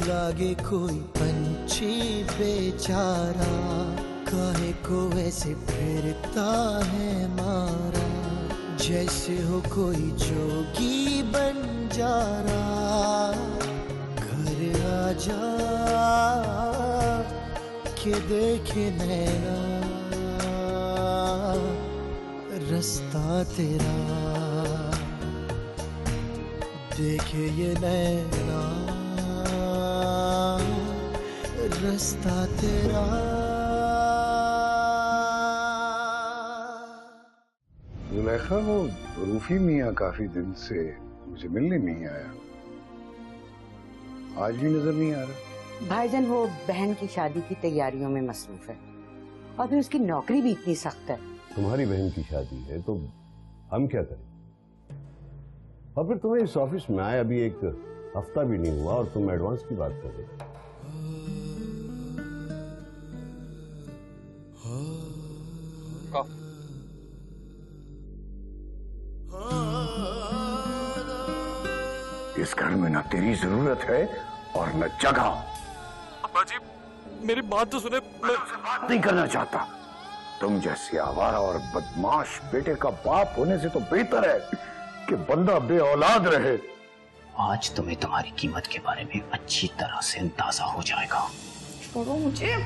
लागे कोई पंछी बेचारा, काहे को वैसे फिरता है मारा, जैसे हो कोई जोगी बन जा रहा। घर आजा के देखे नैना रास्ता तेरा, देखे ये नैना रास्ता तेरा। जुलेखा, वो रूफी मियाँ काफी दिन से मुझे मिलने नहीं आया, आज भी नजर नहीं आ रहा। भाईजान वो बहन की शादी की तैयारियों में मसरूफ है और फिर उसकी नौकरी भी इतनी सख्त है। तुम्हारी बहन की शादी है तो हम क्या करें? और फिर तुम्हें इस ऑफिस में आए अभी एक हफ्ता भी नहीं हुआ और तुम एडवांस की बात कर रहे हो। इस घर में ना तेरी जरूरत है और न जगह। अब्बा जी मेरी बात तो सुने। मैं बात नहीं करना चाहता। तुम जैसे आवारा और बदमाश बेटे का बाप होने से तो बेहतर है कि बंदा बे औलाद रहे। आज तुम्हें तुम्हारी कीमत के बारे में अच्छी तरह से अंदाजा हो जाएगा। छोड़ो मुझे।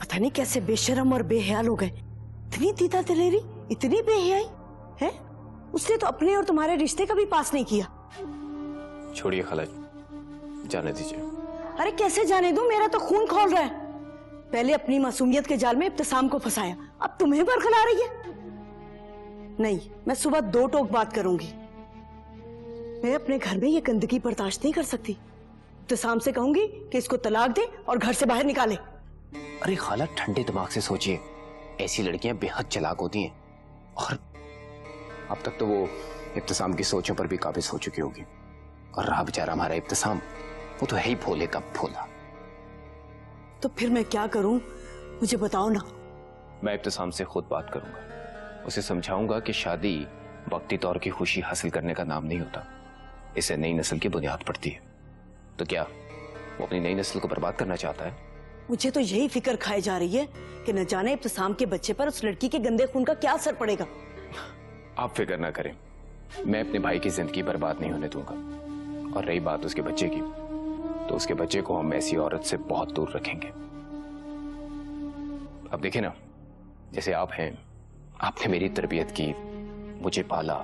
पता नहीं कैसे बेशर्म और बेहयाल हो गए। इतनी तीता तलेरी, इतनी बेहयाई है। उसने तो अपने और तुम्हारे रिश्ते का भी पास नहीं किया। छोड़िए खाला, जाने दीजिए। अरे कैसे जाने दूं, मेरा तो खून खौल रहा है। पहले अपनी मासूमियत के जाल में इब्तिसाम को फंसाया, अब तुम्हें बरखला रही है। नहीं, मैं सुबह दो टोक बात करूंगी। मैं अपने घर में ये गंदगी बर्दाश्त नहीं कर सकती। इब्तिसाम से कहूंगी कि इसको तलाक दे और घर से बाहर निकाले। अरे खाला ठंडे दिमाग से सोचिए, ऐसी लड़कियां बेहद चालाक होती हैं और अब तक तो वो इब्तिसाम की सोचों पर भी काबिज हो चुकी होगी। और रहा बेचारा हमारा इब्तिसाम, वो तो है ही भोले का भोला। तो फिर मैं क्या करूं, मुझे बताओ ना। मैं इब्तिसाम से खुद बात करूंगा, उसे समझाऊंगा कि शादी वक्ती तौर की खुशी हासिल करने का नाम नहीं होता, इससे नई नस्ल की बुनियाद पड़ती है। तो क्या वो अपनी नई नस्ल को बर्बाद करना चाहता है? मुझे तो यही फिक्र खाई जा रही है कि न जाने इब्तिसाम के बच्चे पर उस लड़की के गंदे खून का क्या असर पड़ेगा। आप फिक्र ना करें, मैं अपने भाई की जिंदगी बर्बाद नहीं होने दूंगा। और रही बात उसके बच्चे की, तो उसके बच्चे को हम ऐसी औरत से बहुत दूर रखेंगे। अब देखिए ना, जैसे आप हैं, आपने मेरी तरबियत की, मुझे पाला,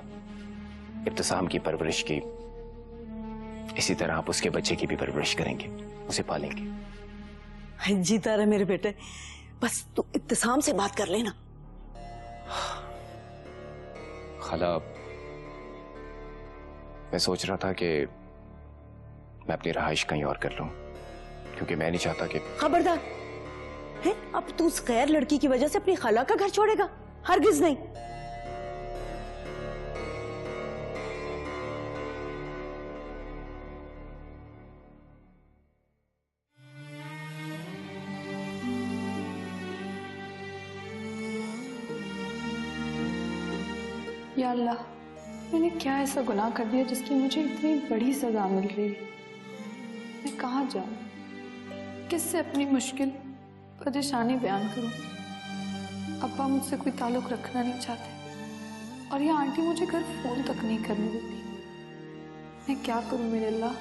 इब्तिसाम की परवरिश की, इसी तरह आप उसके बच्चे की भी परवरिश करेंगे, उसे पालेंगे। जीता रहे मेरे बेटे, बस तू इब्तिसाम से बात कर लेना। खाला, मैं सोच रहा था कि मैं अपनी रहाइश कहीं और कर लूं, क्योंकि मैं नहीं चाहता कि। खबरदार है, अब तू उस गैर लड़की की वजह से अपनी खाला का घर छोड़ेगा? हरगिज नहीं। या अल्लाह, मैंने क्या ऐसा गुनाह कर दिया जिसकी मुझे इतनी बड़ी सजा मिल रही है। मैं कहाँ जाऊँ, किससे अपनी मुश्किल परेशानी बयान करूँ? अब्बा मुझसे कोई ताल्लुक रखना नहीं चाहते और ये आंटी मुझे घर फोन तक नहीं करने देती। मैं क्या करूँ मेरे अल्लाह?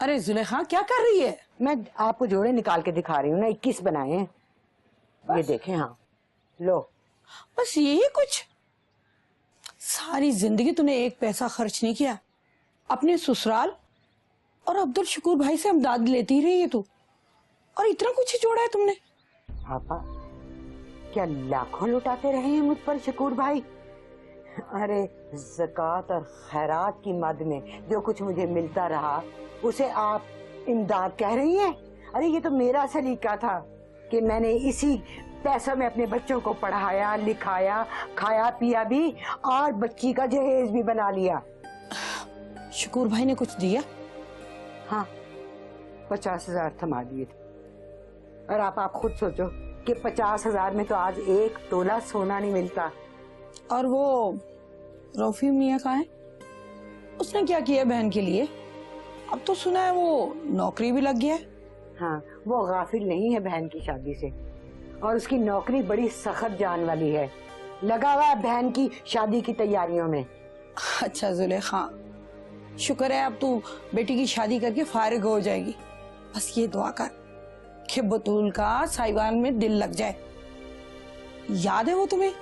अरे जुलेखा क्या कर रही है? मैं आपको जोड़े निकाल के दिखा रही हूँ ना, 21 बनाए हैं। ये देखें। हाँ लो, बस यही कुछ? सारी जिंदगी तूने एक पैसा खर्च नहीं किया, अपने ससुराल और अब्दुल शकूर भाई से इमदाद लेती रही है तू। और इतना कुछ ही जोड़ा है तुमने। पापा, क्या लाखों लुटाते रहे हैं मुझ पर शकूर भाई? अरे ज़कात और खैरात की मद में जो कुछ मुझे मिलता रहा उसे आप इमदाद कह रही हैं? अरे ये तो मेरा सलीका था कि मैंने इसी पैसों में अपने बच्चों को पढ़ाया, लिखाया, खाया पिया भी और बच्ची का जहेज भी बना लिया। शकूर भाई ने कुछ दिया? हाँ, 50,000 थमा दिए थे। और आप खुद सोचो कि 50,000 में तो आज 1 तोला सोना नहीं मिलता। और वो रफी मियाँ कहाँ है? उसने क्या किया बहन के लिए? अब तो सुना है वो नौकरी भी लग गया है। हाँ, वो गाफिल नहीं है बहन की शादी से, और उसकी नौकरी बड़ी सख्त जान वाली है। लगा हुआ है बहन की शादी की तैयारियों में। अच्छा जुलेखा, शुक्र है अब तू बेटी की शादी करके फारिग हो जाएगी। बस ये दुआ कर कि बतूल का साहिवाल में दिल लग जाए। याद है वो तुम्हें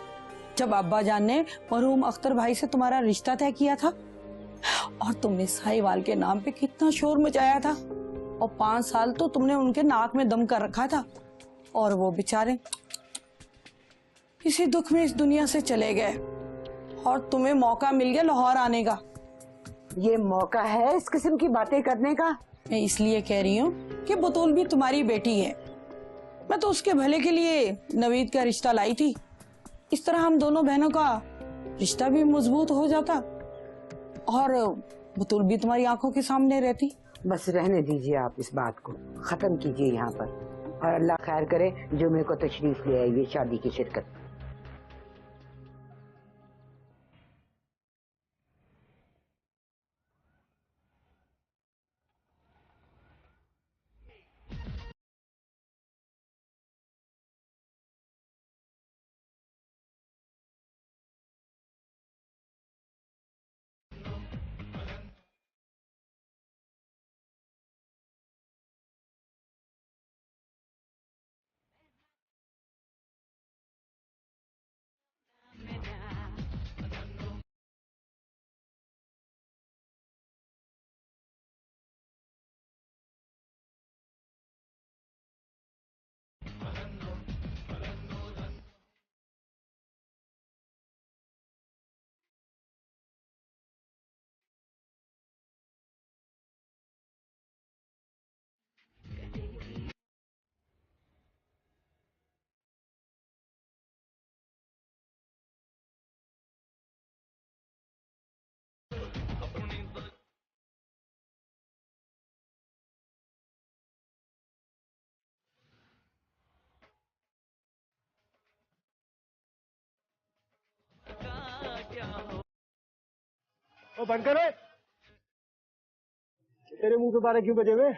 जब अब्बा जान ने मरहूम अख्तर भाई से तुम्हारा रिश्ता तय किया था और तुमने साहिवाल के नाम पे कितना शोर मचाया था, और 5 साल तो तुमने उनके नाक में दम कर रखा था, और वो बेचारे इसी दुख में इस दुनिया से चले गए और तुम्हें मौका मिल गया लाहौर आने का। ये मौका है इस किस्म की बातें करने का? मैं इसलिए कह रही हूँ कि बतूल भी तुम्हारी बेटी है। मैं तो उसके भले के लिए नवीद का रिश्ता लाई थी। इस तरह हम दोनों बहनों का रिश्ता भी मजबूत हो जाता और बतूल भी तुम्हारी आंखों के सामने रहती। बस रहने दीजिए, आप इस बात को खत्म कीजिए यहाँ पर, और अल्लाह खैर करे जुमे को तशरीफ ले आइए शादी की शिरकत। ओ बंद करो, तेरे मुंह पे 12 क्यों बजे हुए?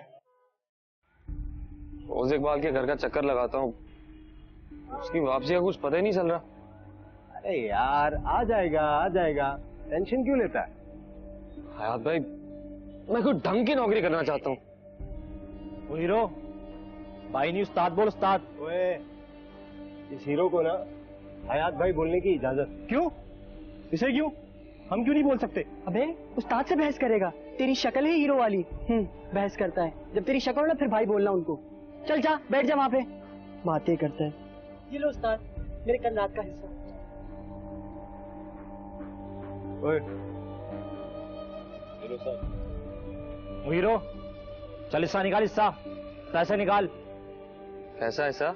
रोज इकबाल के घर का चक्कर लगाता हूँ, उसकी वापसी का कुछ पता ही नहीं चल रहा। अरे यार आ जाएगा, टेंशन क्यों लेता है? हयात भाई, मैं कोई ढंग की नौकरी करना चाहता हूँ। वो हीरो भाई नहीं, उस्ताद बोल उस्ताद। ओए, इस हीरो को ना हयात भाई बोलने की इजाजत। क्यों? इसे क्यों? हम क्यों नहीं बोल सकते? अबे उस्ताद से बहस करेगा? तेरी शक्ल है हीरो वाली। बहस करता है। जब तेरी शक्ल हो ना फिर भाई बोलना उनको। चल जा, बैठ जा वहां पे, बातें करता है। ये लो उस्ताद, मेरे कल रात का हिस्सा। ओए वो हीरो, चल हिस्सा निकाल, हिस्सा पैसे निकाल। कैसा हिस्सा?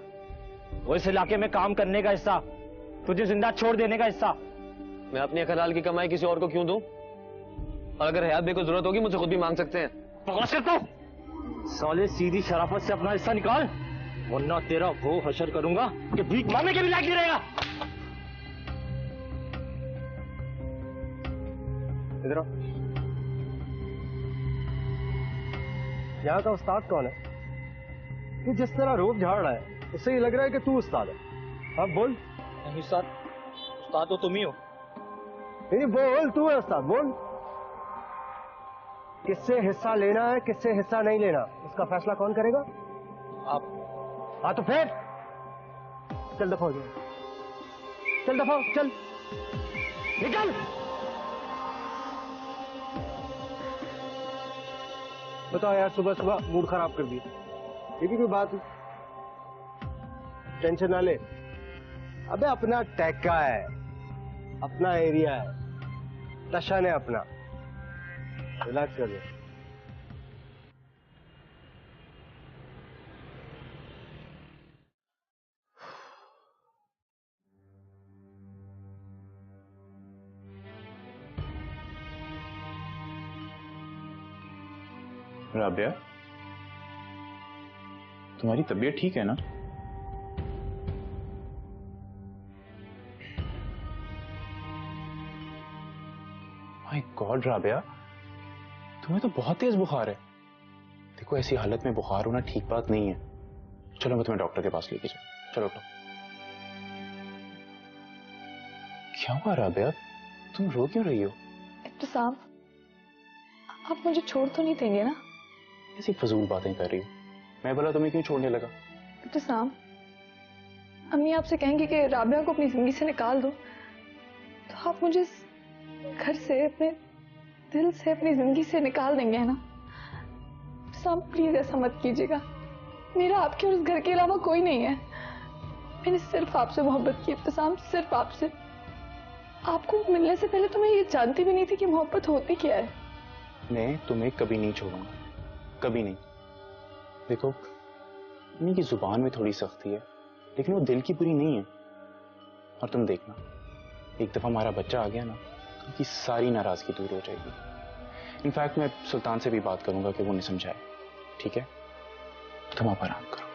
वो इस इलाके में काम करने का हिस्सा, तुझे जिंदा छोड़ देने का हिस्सा। मैं अपनी हलाल की कमाई किसी और को क्यों दूं? और अगर हयात भाई को जरूरत होगी मुझे खुद भी मांग सकते हैं। बकवास करता हूं? साले सीधी शराफत से अपना हिस्सा निकाल, वरना तेरा वो हशर करूंगा कि भीख मांगने के भी लायक नहीं रहेगा। इधर आओ। यहाँ का उस्ताद कौन है? तू जिस तरह रोब झाड़ रहा है उससे ये लग रहा है कि तू उस्ताद है। अब बोल। नहीं उस्ताद, उस्ताद तो तुम ही हो। नहीं बोल, तू है उस्ताद, बोल। किससे हिस्सा लेना है, किससे हिस्सा नहीं लेना, उसका फैसला कौन करेगा? आप। हाँ तो फिर चल दफा हो जाए, चल दफा हो, चल निकल। बताओ यार, सुबह सुबह मूड खराब कर दिया। ये भी कोई बात है? टेंशन ना ले। अबे अपना टैक्का है, अपना एरिया है, टशन है अपना, रिलैक्स कर ले। राबिया, तुम्हारी तबीयत ठीक है ना? माय गॉड राबिया, तुम्हें तो बहुत तेज बुखार है। देखो ऐसी हालत में बुखार होना ठीक बात नहीं है। चलो मैं तुम्हें डॉक्टर के पास लेके जाऊं। चलो उठो। क्या हुआ राबिया, तुम रो क्यों रही हो? इब्तिसाम, आप मुझे छोड़ तो नहीं देंगे ना? ऐसी फजूल बातें कर रही हो। मैं बोला तुम्हें क्यों छोड़ने लगा? इब्तिसाम, अम्मी आपसे कहेंगी कि राबिया को अपनी जिंदगी से निकाल दो, तो आप मुझे इस घर से, अपने दिल से, अपनी जिंदगी से निकाल देंगे, है ना? इब्तिसाम प्लीज ऐसा मत कीजिएगा। मेरा आपके और इस घर के अलावा कोई नहीं है। मैंने सिर्फ आपसे मोहब्बत की इब्तिसाम, सिर्फ आपसे। आपको मिलने से पहले तो मैं ये जानती भी नहीं थी कि मोहब्बत होती क्या है। मैं तुम्हें कभी नहीं छोड़ूंगा, कभी नहीं। देखो उन्हीं की जुबान में थोड़ी सख्ती है, लेकिन वो दिल की बुरी नहीं है। और तुम देखना, एक दफा हमारा बच्चा आ गया ना, तो उनकी सारी नाराजगी दूर हो जाएगी। इनफैक्ट मैं सुल्तान से भी बात करूंगा कि वो उन्हें समझाए। ठीक है, तुम आप आराम करो।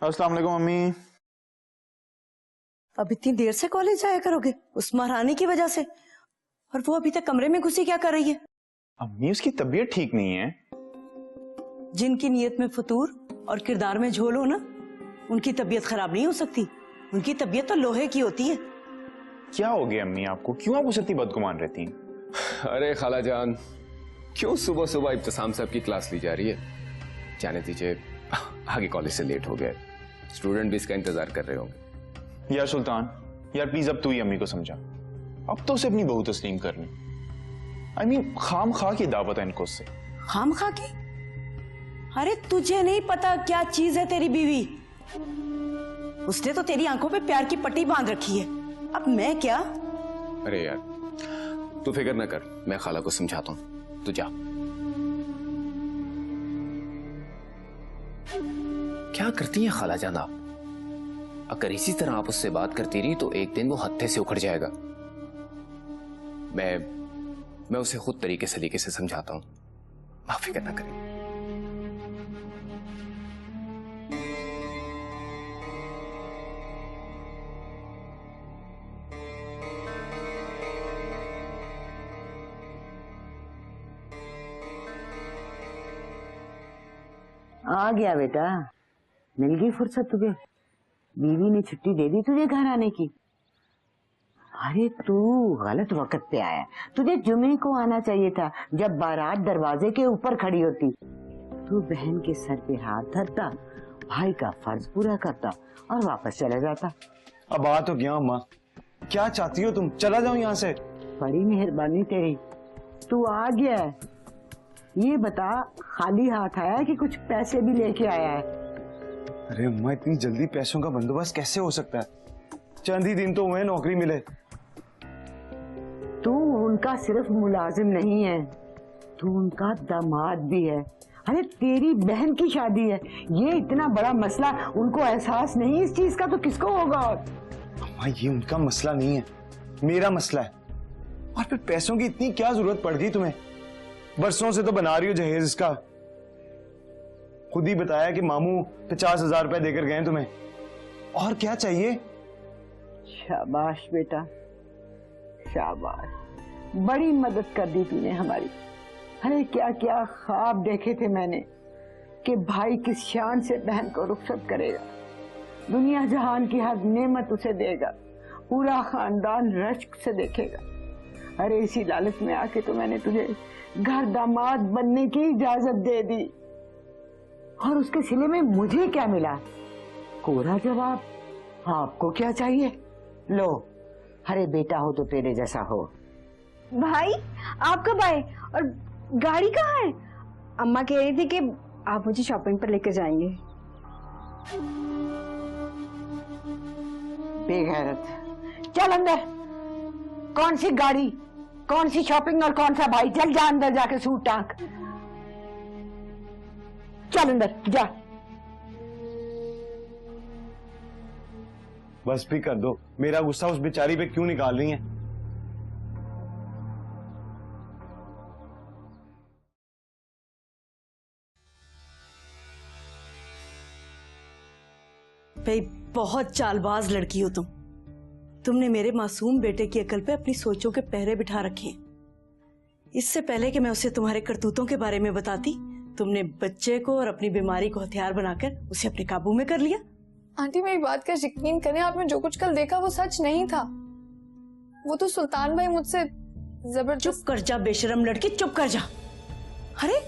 अस्सलाम वालेकुम मम्मी। अब इतनी देर से कॉलेज आया करोगे उस महारानी की वजह से? और वो अभी तक कमरे में घुसी क्या कर रही है? अम्मी उसकी तबीयत ठीक नहीं है। जिनकी नीयत में फतूर और किरदार में झोल हो ना, उनकी तबीयत खराब नहीं हो सकती। उनकी तबीयत तो लोहे की होती है। क्या हो गया अम्मी आपको? क्यों आप उसे इतनी बदगुमान रहती हैं? अरे खाला जान, क्यों सुबह सुबह इब्तिसाम साहब की क्लास ली जा रही है? जाने दीजिए, आगे कॉलेज से लेट हो गए, स्टूडेंट भी इसका इंतजार कर रहे होंगे। यार सुल्तान, यार प्लीज अब तू ही अम्मी को समझा। अब तो उसे अपनी बहू तस्लीम करनी। I mean, खाम खा की दावत है इनको उससे। खाम खा की? अरे तुझे नहीं पता क्या चीज है तेरी बीवी। उसने तो तेरी आंखों पे प्यार की पट्टी बांध रखी है। अब मैं क्या? अरे यार तू फिक्र न कर, मैं खाला को समझाता हूँ, तू जा। क्या करती है खाला जान आप? अगर इसी तरह आप उससे बात करती रही तो एक दिन वो हत्थे से उखड़ जाएगा। मैं उसे खुद तरीके सलीके से समझाता हूं, आप फिक्र ना करें। आ गया बेटा, मिल गई फुर्सत तुझे? बीवी ने छुट्टी दे दी तुझे घर आने की? अरे तू गलत वक्त पे आया। तुझे जुमे को आना चाहिए था, जब बारात दरवाजे के ऊपर खड़ी होती। तू बहन के सर पे हाथ धरता, भाई का फर्ज पूरा करता और वापस चला जाता। अब आ तो गया अम्मा, क्या चाहती हो तुम? चला जाओ यहाँ से। बड़ी मेहरबानी तेरी, तू आ गया है। ये बता, खाली हाथ आया है कि कुछ पैसे भी लेके आया है? अरे अम्मा, इतनी जल्दी पैसों का बंदोबस्त कैसे हो सकता है? चंद ही दिन तो हुए नौकरी मिले। तू उनका सिर्फ मुलाजिम नहीं है, तू उनका दामाद भी है। अरे तेरी बहन की शादी है, ये इतना बड़ा मसला उनको एहसास नहीं इस चीज का, तो किसको होगा? अम्मा ये उनका मसला नहीं है, मेरा मसला है। और फिर पैसों की इतनी क्या जरूरत पड़ गई तुम्हें? बरसों से तो बना रही हो जहेज इसका। खुद ही बताया कि मामू 50,000 रुपए देकर गए तुम्हें, और क्या चाहिए? शाबाश बेटा, शाबाश, बड़ी मदद कर दी तूने हमारी। अरे क्या क्या ख्वाब देखे थे मैंने कि भाई किस शान से बहन को रुखसत करेगा, दुनिया जहान की हर नेमत उसे देगा, पूरा खानदान रश्क से देखेगा। अरे इसी लालच में आके तो मैंने तुझे घर दामाद बनने की इजाजत दे दी, और उसके सिले में मुझे क्या मिला? कोरा जवाब। आपको क्या चाहिए? लो, अरे बेटा हो तो तेरे जैसा हो। भाई आप कब आए और गाड़ी कहाँ है? अम्मा कह रही थी कि आप मुझे शॉपिंग पर लेकर जाएंगे। बेगैरत, चल अंदर। कौन सी गाड़ी, कौन सी शॉपिंग और कौन सा भाई? चल जा अंदर, जाके सूट टांग। चल अंदर जा। बस भी कर दो, मेरा गुस्सा उस बेचारी पे क्यों निकाल रही है? भाई बहुत चालबाज लड़की हो तुम। तुमने मेरे मासूम बेटे की अकल पे अपनी सोचों के पहरे बिठा रखे हैं। इससे पहले कि मैं उसे तुम्हारे करतूतों के बारे में बताती, तुमने बच्चे को और अपनी बीमारी को हथियार बनाकर उसे अपने काबू में कर लिया। आंटी मेरी बात का यकीन करें, आपने जो कुछ कल देखा वो सच नहीं था। वो तो सुल्तान भाई मुझसे जबरदस्त। चुप कर जा बेशरम लड़की, चुप कर जा। अरे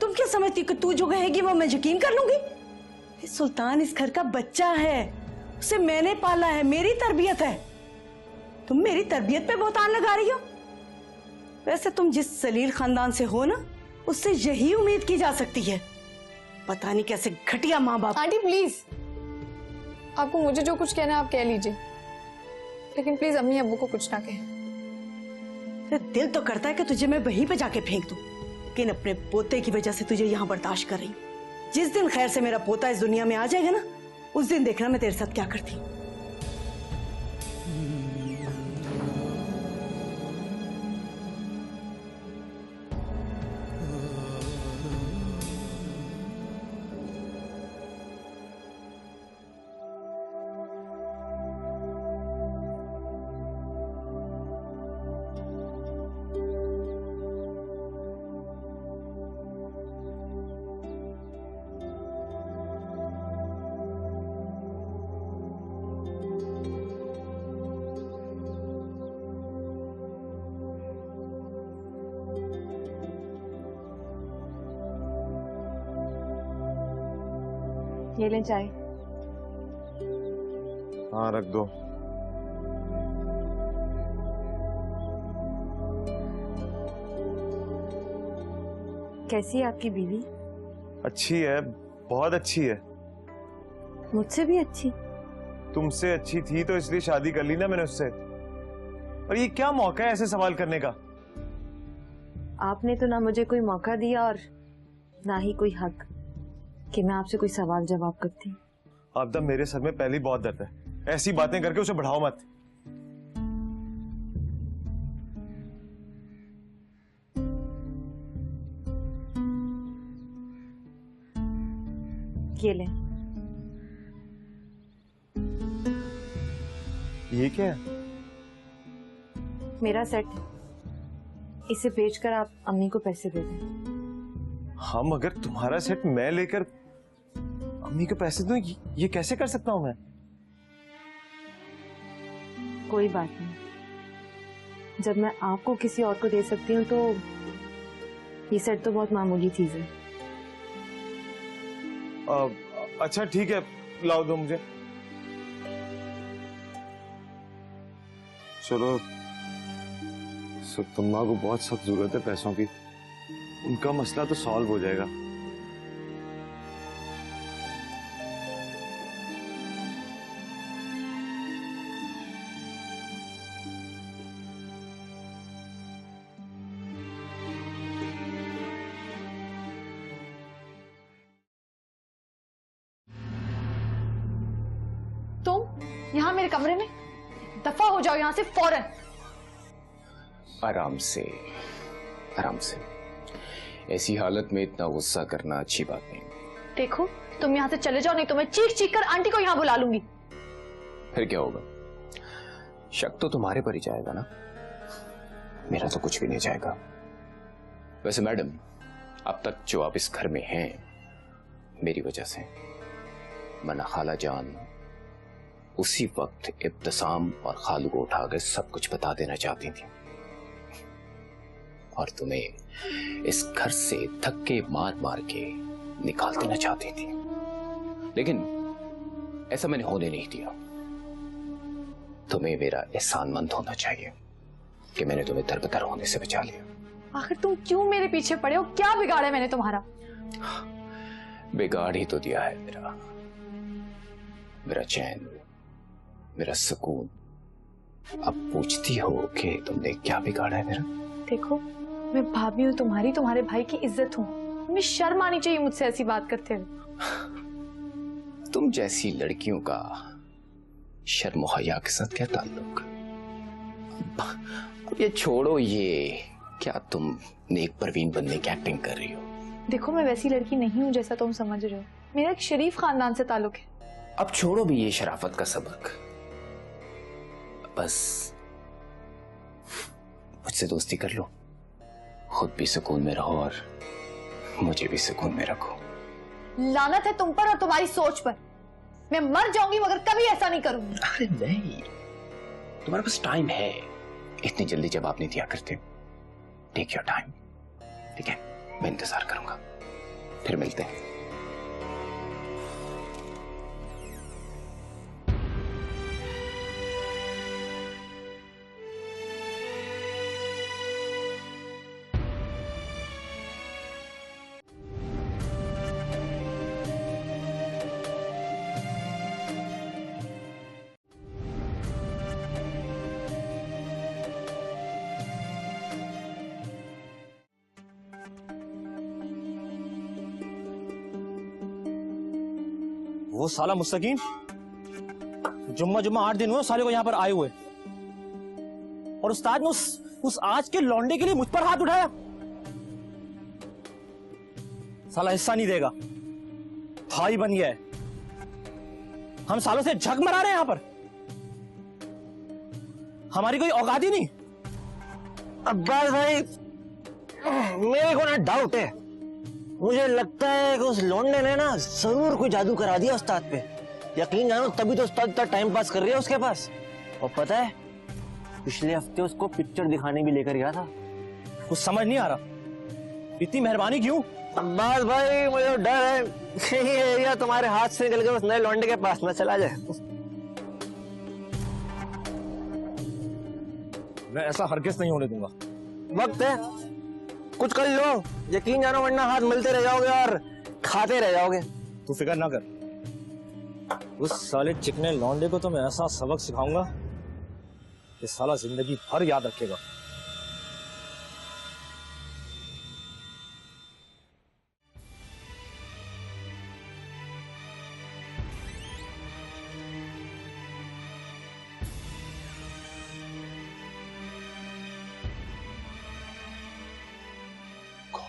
तुम क्या समझती कि तू जो कहेगी वो मैं यकीन कर लूंगी? सुल्तान इस घर का बच्चा है, उसे मैंने पाला है, मेरी तरबियत है। तुम मेरी तरबियत पे बहुतान लगा रही हो। वैसे तुम जिस जलील खानदान से हो ना, उससे यही उम्मीद की जा सकती है। पता नहीं कैसे घटिया माँ बाप। आंटी प्लीज, आपको मुझे जो कुछ कहना है आप कह लीजिए, लेकिन प्लीज अम्मी अब्बू को कुछ ना कहें। दिल तो करता है कि तुझे मैं वहीं पे जाके फेंक दूं, लेकिन अपने पोते की वजह से तुझे यहाँ बर्दाश्त कर रही हूँ। जिस दिन खैर से मेरा पोता इस दुनिया में आ जाएगा ना, उस दिन देखना मैं तेरे साथ क्या करती हूँ। ये लें चाय। हाँ रख दो। कैसी है आपकी बीवी? अच्छी है, बहुत अच्छी है। मुझसे भी अच्छी? तुमसे अच्छी थी तो इसलिए शादी कर ली ना मैंने उससे। और ये क्या मौका है ऐसे सवाल करने का? आपने तो ना मुझे कोई मौका दिया और ना ही कोई हक कि मैं आपसे कोई सवाल जवाब करती। आपदा मेरे सर में पहले ही बहुत दर्द है, ऐसी बातें करके उसे बढ़ाओ मत। ये लें। ये क्या है? मेरा सेट है, इसे बेचकर आप अम्मी को पैसे दे दें। हाँ मगर तुम्हारा सेट मैं लेकर अम्मी को पैसे दूं, ये कैसे कर सकता हूं मैं? कोई बात नहीं, जब मैं आपको किसी और को दे सकती हूँ तो ये सेट तो बहुत मामूली चीज है। अच्छा ठीक है, लाओ दो मुझे। चलो, सुतम्मा को बहुत सख्त जरूरत है पैसों की, उनका मसला तो सॉल्व हो जाएगा। यहाँ मेरे कमरे में, दफा हो जाओ यहाँ से फौरन। आराम से, आराम से। ऐसी हालत में इतना गुस्सा करना अच्छी बात नहीं। देखो तुम यहाँ से चले जाओ, नहीं तो मैं चीख चीख कर आंटी को यहाँ बुला लूंगी। फिर क्या होगा? शक तो तुम्हारे पर ही जाएगा ना, मेरा तो कुछ भी नहीं जाएगा। वैसे मैडम, अब तक जो आप इस घर में हैं मेरी वजह से, मना खाला जान, उसी वक्त इब्तिसाम और खालू को उठाकर सब कुछ बता देना चाहती थी और तुम्हें इस घर से धक्के मार मार के निकाल देना चाहती थी, लेकिन ऐसा मैंने होने नहीं दिया। तुम्हें मेरा एहसानमंद होना चाहिए कि मैंने तुम्हें दरबदर होने से बचा लिया। आखिर तुम क्यों मेरे पीछे पड़े हो? क्या बिगाड़ा है मैंने तुम्हारा? बिगाड़ ही तो दिया है मेरा चैन, मेरा सुकून। अब पूछती हो कि तुमने क्या बिगाड़ा है मेरा? देखो, मैं भाभी हूँ तुम्हारी, तुम्हारे भाई की इज्जत हूँ। तुम्हें शर्म आनी चाहिए मुझसे ऐसी बात करते हुए। तुम जैसी लड़कियों का शर्म हया के साथ क्या ताल्लुक? अब ये छोड़ो, ये क्या तुम नेक परवीन बनने की एक्टिंग कर रही हो? देखो, मैं वैसी लड़की नहीं हूँ जैसा तुम समझ रहे हो। मेरा एक शरीफ खानदान से ताल्लुक है। अब छोड़ो भी ये शराफत का सबक, बस मुझसे दोस्ती कर लो, खुद भी सुकून में रहो और मुझे भी सुकून में रखो। लानत है तुम पर और तुम्हारी सोच पर। मैं मर जाऊंगी मगर कभी ऐसा नहीं करूंगी। अरे नहीं, तुम्हारे पास टाइम है, इतनी जल्दी जवाब नहीं दिया करते। टेक योर टाइम, ठीक है? मैं इंतजार करूंगा, फिर मिलते हैं। वो साला मुस्तकीम, जुम्मा 8 दिन हुए साले को यहाँ पर आए हुए, और उस्ताद ने उस आज के लौंडे के लिए मुझ पर हाथ उठाया। साला हिस्सा नहीं देगा, भाई बन गया है। हम सालों से झक मरा रहे हैं यहाँ पर, हमारी कोई औकात ही नहीं। अब्बास भाई, मेरे को ना डाउट है, मुझे लगता है कि उस लौंडे ने ना जरूर कोई जादू करा दिया उस्ताद पे। यकीन जानो तभी तो उस्ताद इतना टाइम पास कर रही है उसके पास। और पता है, पिछले हफ्ते उसको पिक्चर दिखाने भी लेकर गया था। कुछ समझ नहीं आ रहा, इतनी मेहरबानी क्यों? अब्बास भाई, मुझे डर है कि ये एरिया तुम्हारे हाथ से निकल के उस नए लौंडे के पास न चला जाए। मैं ऐसा हरगिज़ नहीं होने दूंगा। वक्त है, कुछ कर लो, यकीन जानो, वरना हाथ मिलते रह जाओगे और खाते रह जाओगे। तू फिक्र ना कर, उस साले चिकने लौंडे को तो मैं ऐसा सबक सिखाऊंगा कि साला जिंदगी भर याद रखेगा।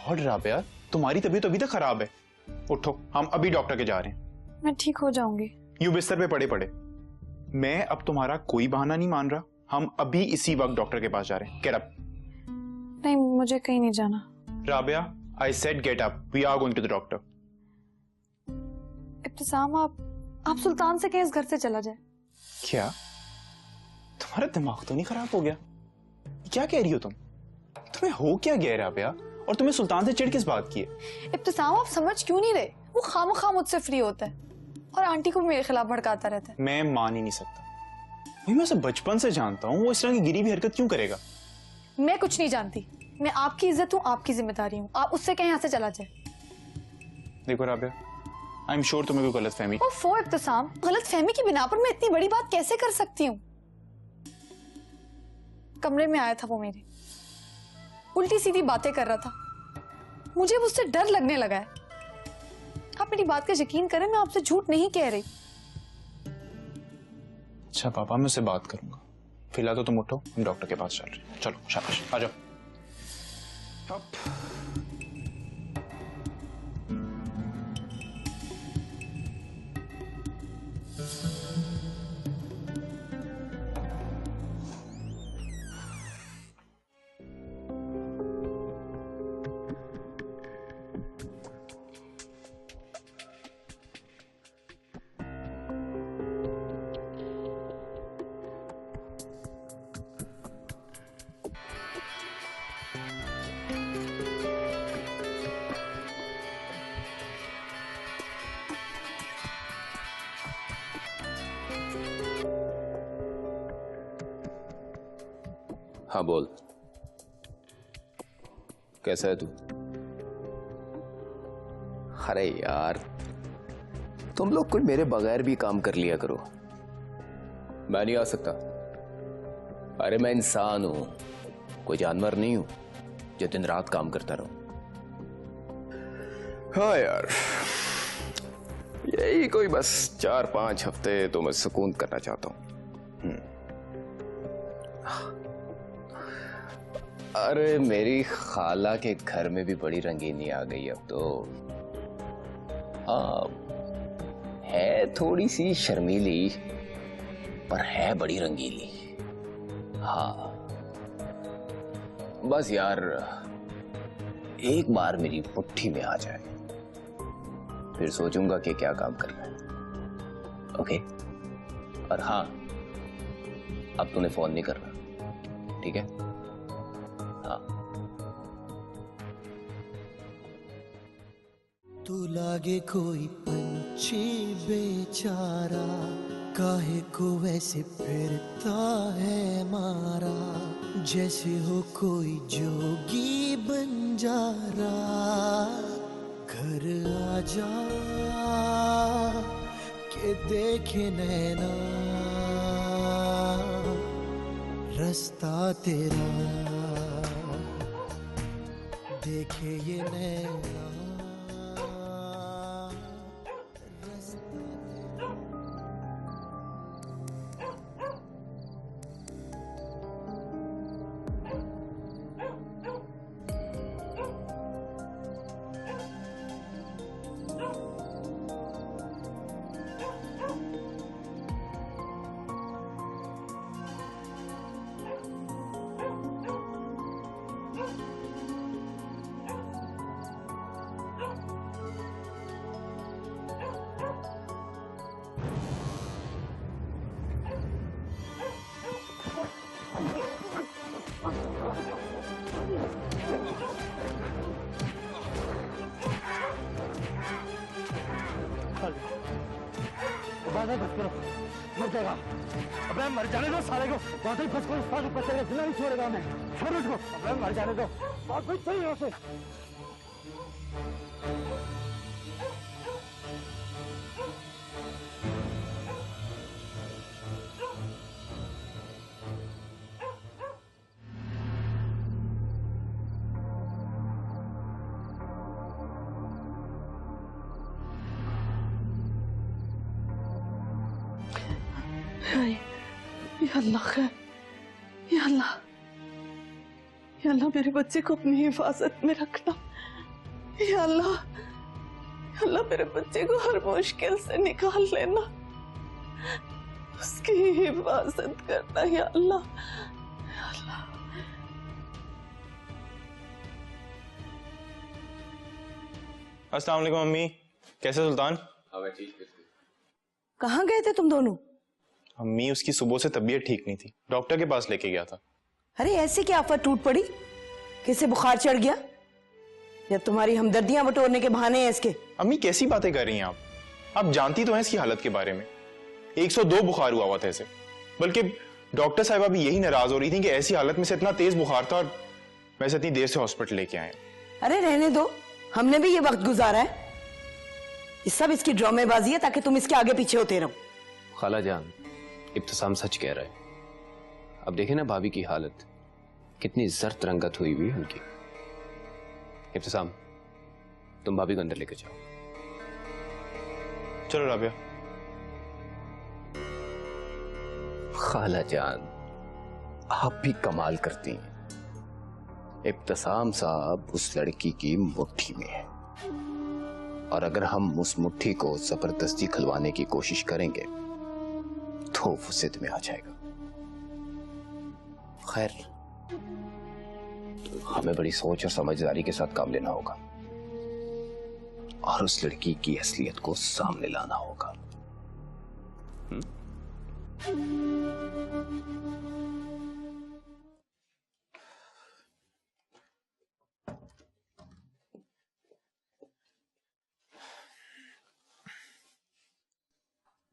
गॉड राबिया, तुम्हारी तबीयत अभी तक खराब है। उठो, हम अभी डॉक्टर के जा रहे हैं। मैं ठीक हो जाऊंगी। यूं बिस्तर पे पड़े पड़े। मैं अब तुम्हारा कोई बहाना नहीं मान रहा, हम अभी इसी वक्त डॉक्टर के पास जा रहे हैं। Get up. नहीं, मुझे कहीं नहीं जाना। Rabia, I said get up, we are going to the doctor. Ibtisam, आप सुल्तान से कहें इस घर से चला जाए। क्या तुम्हारा दिमाग तो नहीं खराब हो गया? क्या कह रही हो तुम? तुम्हें हो क्या गया राबिया? और तुम्हें सुल्तान से चिढ़ किस बात की है? इब्तिसाम, आप समझ क्यों नहीं रहे? वो खामखा मुझसे फ्री होता है और आंटी को भी मेरे खिलाफ भड़काता रहता है। मैं मान ही नहीं सकता। मैं उसे बचपन से जानता हूँ, वो इस तरह की गिरी हुई हरकत क्यों करेगा? मैं कुछ नहीं जानती। मैं आपकी इज्जत हूँ, आपकी जिम्मेदारी हूँ। आप उससे कहें यहाँ से चला जाए। देखो राबिया, आई एम श्योर तुम्हें कोई गलतफहमी। ओफो इब्तिसाम, गलतफहमी की बिना पर मैं इतनी बड़ी बात कैसे कर सकती हूँ? कमरे में आया था वो मेरे, उल्टी सीधी बातें कर रहा था। मुझे उससे डर लगने लगा है। आप मेरी बात का यकीन करें, मैं आपसे झूठ नहीं कह रही। अच्छा पापा, मैं उससे बात करूंगा। फिलहाल तो तुम उठो, हम डॉक्टर के पास चल रहे हैं। चलो शाबाश, आ जाओ। हाँ बोल, कैसा है तू? अरे यार, तुम लोग कोई मेरे बगैर भी काम कर लिया करो। मैं नहीं आ सकता। अरे मैं इंसान हूं, कोई जानवर नहीं हूं जो दिन रात काम करता रहूं। हाँ यार, यही कोई बस 4-5 हफ्ते तो मैं सुकून करना चाहता हूं। अरे मेरी खाला के घर में भी बड़ी रंगीनी आ गई अब तो। हाँ, है थोड़ी सी शर्मीली, पर है बड़ी रंगीली। हाँ बस यार, एक बार मेरी मुट्ठी में आ जाए, फिर सोचूंगा कि क्या काम करना है। ओके? और हाँ, अब तूने फोन नहीं करना, ठीक है? हाँ। तू लागे कोई पंछी बेचारा, काहे को वैसे फिरता है मारा, जैसे हो कोई जोगी बंजारा। घर आ जा के देखे नैना, रास्ता तेरा देखे ये नैना। बादल बच करो, मर जाएगा। अबे मर जाने दो साले को। बादल बच करो, साले को बचेगा, जिंदा नहीं छोड़ेगा मैं। छोड़ उसको। अबे मर जाने दो। बात कुछ सही है उसे। या अल्लाह खैर, या अल्लाह, या अल्लाह मेरे बच्चे को अपनी हिफाजत में रखना। या अल्लाह, या अल्लाह मेरे बच्चे को हर मुश्किल से निकाल लेना, उसकी हिफाजत करना। या अल्लाह, या अल्लाह। अस्सलाम वालेकुम अम्मी, कैसे सुल्तान? कहाँ गए थे तुम दोनों? अम्मी, उसकी सुबह से तबीयत ठीक नहीं थी, डॉक्टर के पास लेके गया था। अरे ऐसे क्या आफत टूट पड़ी? किसे बुखार चढ़ गया? या तुम्हारी हमदर्दियां बटोरने के बहाने हैं इसके? अम्मी कैसी बातें कर रही हैं आप जानती तो हैं इसकी हालत के बारे में। 102 बुखार हुआ था इसे, बल्कि डॉक्टर साहिबा भी यही नाराज हो रही थी कि ऐसी हालत में से इतना तेज बुखार था और वैसे इतनी देर से हॉस्पिटल लेके आए। अरे रहने दो, हमने भी ये वक्त गुजारा है। ये सब इसकी ड्रामेबाजी है ताकि तुम इसके आगे पीछे होते रहो। खाला जान, इब्तिसाम सच कह रहा है। अब देखे ना भाभी की हालत, कितनी जर्द रंगत हुई हुई उनकी। इब्तिसाम, तुम भाभी को अंदर लेकर जाओ। चलो राबिया। खाला जान, आप भी कमाल करती हैं। इब्तिसाम साहब उस लड़की की मुट्ठी में है, और अगर हम उस मुट्ठी को जबरदस्ती खुलवाने की कोशिश करेंगे तो वो जिद में आ जाएगा। खैर, तो हमें बड़ी सोच और समझदारी के साथ काम लेना होगा और उस लड़की की असलियत को सामने लाना होगा।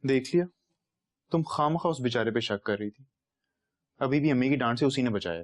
देख लिया, तुम खामखा उस बेचारे पे शक कर रही थी। अभी भी अम्मी की डांट से उसी ने बचाया।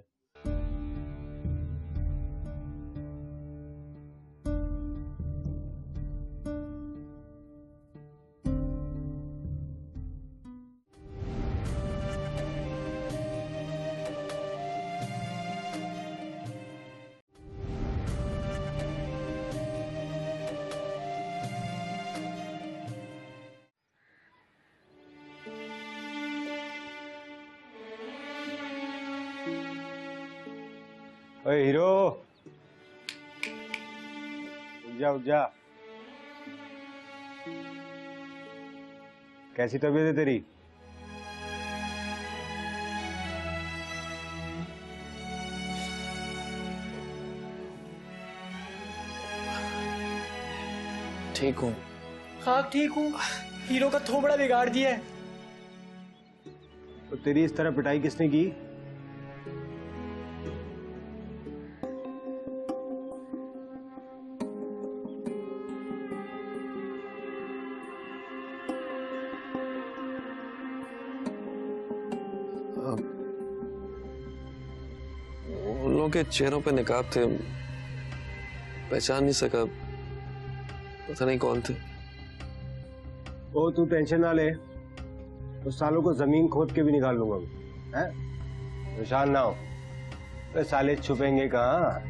ओए हीरो, उठ जा। कैसी तबीयत है तेरी? ठीक हूँ। हाँ ठीक हूँ। हीरो का थोबड़ा बिगाड़ दिया है। तो तेरी इस तरह पिटाई किसने की? उन लोगों के चेहरों पे निकाब थे, पहचान नहीं सका, पता नहीं कौन थे। ओ तू टेंशन ना ले, तो सालों को जमीन खोद के भी निकाल लूंगा मैं, हैं? परेशान ना हो। तो साले छुपेंगे कहाँ?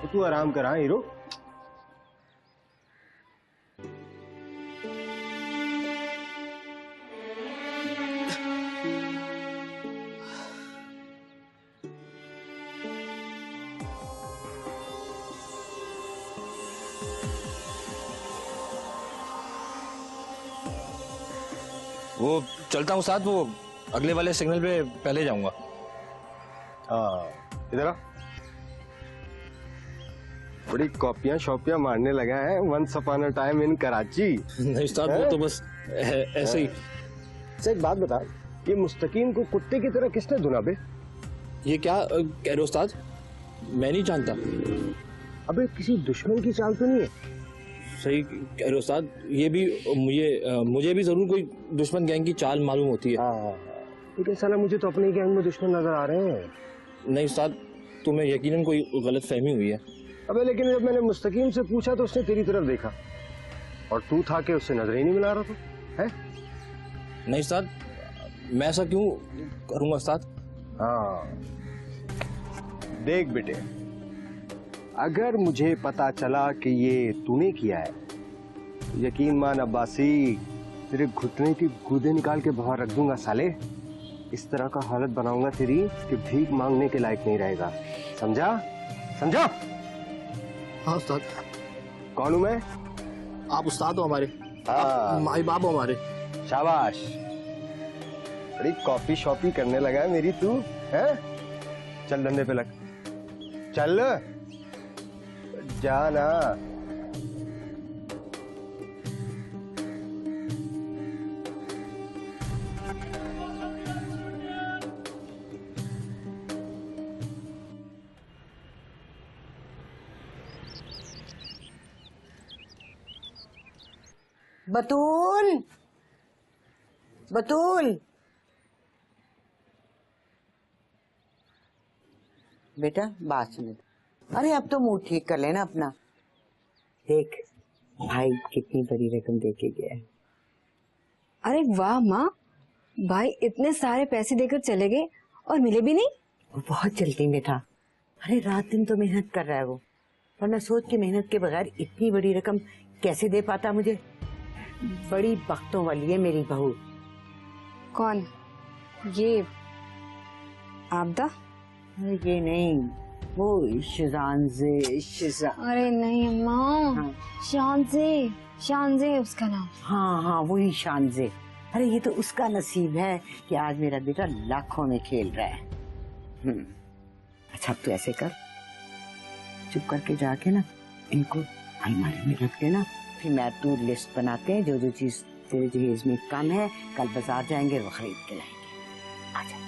तो तू आराम कर। हाँ हीरो, वो चलता हूँ साथ, वो अगले वाले सिग्नल पे पहले जाऊंगा। हाँ इधर आ। बड़ी कॉपियां शॉपियां मारने लगा है। Once upon a time in Karachi. नहीं उस्ताद, वो तो बस ऐसे ही। से एक बात बता, ये मुस्तकीम को कुत्ते की तरह किसने धुना बे? ये क्या कह रहे हो उस्ताद? मैं नहीं जानता। अबे किसी दुश्मन की चाल तो नहीं है? सही कह रहे हो उस्ताद, ये भी मुझे भी जरूर कोई दुश्मन गैंग की चाल मालूम होती है। लेकिन साला मुझे तो अपनी गैंग में दुश्मन नजर आ रहे हैं। नहीं उस्ताद, तुम्हें यकीनन कोई गलत फहमी हुई है। अबे लेकिन जब मैंने मुस्तकीम से पूछा तो उसने तेरी तरफ देखा और तू था कि उससे नजर ही नहीं मिला रहा था, है? नहीं उस्ताद, मैं ऐसा क्यों करूंगा उस्ताद? हाँ देख बेटे, अगर मुझे पता चला कि ये तूने किया है, तो यकीन मान अब्बासी, तेरे घुटने की गूदे निकाल के बाहर रख दूंगा साले। इस तरह का हालत बनाऊंगा तेरी कि भीख मांगने के लायक नहीं रहेगा। समझा? समझा? हाँ उस्ताद। कौन हूं मैं? आप उस्ताद हो हमारे। हाँ। माई बाप हो हमारे। शाबाश, बड़ी कॉपी शॉपी करने लगा है मेरी तू, है? चल धंधे पे लग, चल जाना। बतूल, बतूल, बेटा बात सुन। अरे अब तो मुंह ठीक कर लेना अपना। देख भाई कितनी बड़ी रकम दे के गया है। अरे वाह माँ, भाई इतने सारे पैसे देकर चले गए और मिले भी नहीं। वो बहुत जल्दी में था। अरे रात दिन तो मेहनत कर रहा है वो, पर मैं सोच के मेहनत के बगैर इतनी बड़ी रकम कैसे दे पाता मुझे। बड़ी बख्तों वाली है मेरी बहू। कौन? ये आबदा? अरे ये नहीं, वो शिजानजे। अरे नहीं अम्मा, हाँ। शानजे उसका नाम। हाँ हाँ वही शानजे। अरे ये तो उसका नसीब है कि आज मेरा बेटा लाखों में खेल रहा है। अच्छा अब तो ऐसे कर, चुप करके जाके ना इनको अलमारी में रख देना, फिर मैं तू लिस्ट बनाते हैं जो जो चीज तेरे जहेज में कम है, कल बाजार जाएंगे वो खरीद के लाएंगे। आजा।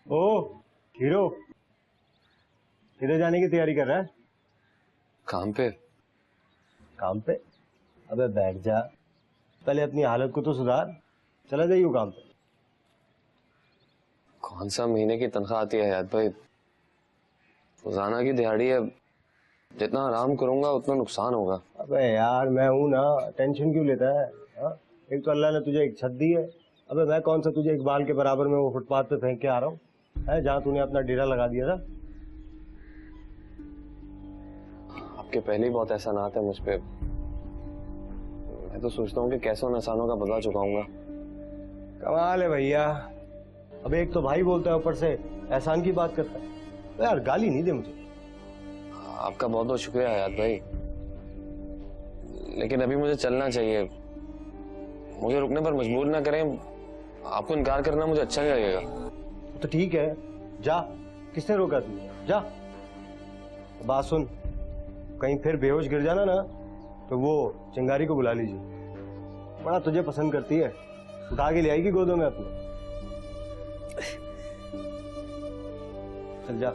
ओ हीरो, किधर जाने की तैयारी कर रहा है? काम पे। काम पे? अबे बैठ जा, पहले अपनी हालत को तो सुधार। चला जाइयो काम पे। कौन सा महीने की तनख्वाह आती है हयात भाई? रोजाना की दिहाड़ी है, जितना आराम करूंगा उतना नुकसान होगा। अबे यार मैं हूं ना, टेंशन क्यों लेता है? हा? एक तो अल्लाह ने तुझे एक छत दी है, अबे मैं कौन सा तुझे इकबाल के बराबर में वो फुटपाथ पे फेंक के आ रहा हूँ, है जहाँ तूने अपना डेरा लगा दिया था। आपके पहले ही बहुत एहसानात है मुझ पे। मैं तो सोचता हूँ कि कैसे उन एहसानों का बदला चुकाऊंगा। कमाल है भैया, अब एक तो भाई बोलता है, ऊपर से एहसान की बात करता है। तो यार गाली नहीं दे मुझे। आपका बहुत बहुत शुक्रिया हयात भाई, लेकिन अभी मुझे चलना चाहिए। मुझे रुकने पर मजबूर ना करें। आपको इनकार करना मुझे अच्छा नहीं लगेगा। तो ठीक है, जा, किसने रोका तू, जा। बात सुन, कहीं फिर बेहोश गिर जाना ना तो वो चिंगारी को बुला लीजिए, बड़ा तुझे पसंद करती है, उठा के ले आएगी गोदों में अपने। चल जा।